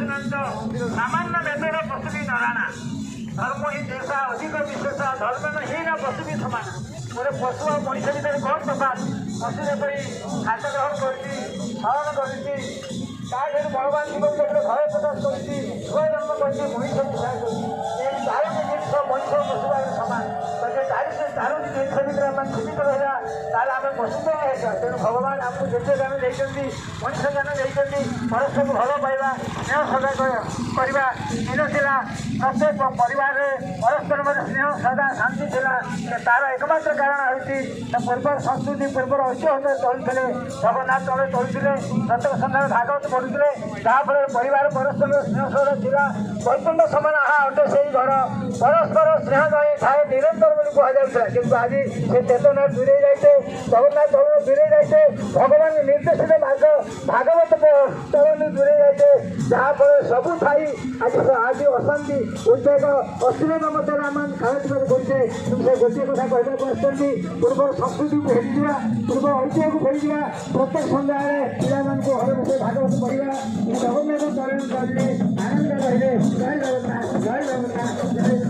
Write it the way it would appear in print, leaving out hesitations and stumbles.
सामान्य वेदर पशुवी नराणा धर्म ही देशा अधिक विशेष धर्महीन पशु भी समान गोटे पशु और मनीष भितर कौन तफात पशु जपरी खाद्य ग्रहण करण कर भगवान जीवन क्षेत्र भय प्रकाश कर छुआ जन्म कर मनीष पूजा कर चारोटी जिस मनीष पशु आगे सामान चारोटी जिस भितर आम जीवित रहा ताल आम पशु तेणु भगवान आमको जिते ज्ञान देते मनीष ज्ञान देते परस्पर भल पाइबा स्नेह सदा करवा दिन था प्रत्येक परिवार परस्पर मध्य स्नेह सदा शांति था तार एकमात्र कारण होती पूर्व संस्कृति पूर्व ऐतिह्य चलते जगन्नाथ तले चलते प्रत्येक सन्धान भागवत पढ़ुते जहाँफल परिवार परस्पर स्नेह सदा था वैकुंठ समान आहा अटे से घर परस्पर स्नेह नई थाए निरंतर बोली कहुला किंतु आज से चेतना दूरे जाते जगन्नाथ तल दूरे जाते भगवान निर्देशित मार्ग भागवत चलन दूरे जाते जहाँफल सबू थाई आज अशांति उद्वेग अश्लील मत आम खातिर करते से गोटे कथा कहवाक आसती पूर्व संस्कृति को फेरीजा पूर्व ऐतिह्य को फेरीजा प्रत्येक सन्ध्या पिला घर बसे भागवत पढ़ा जगन्नाथ चरण चलने आनंद रही जय जगन्नाथ जय जगन्नाथ जय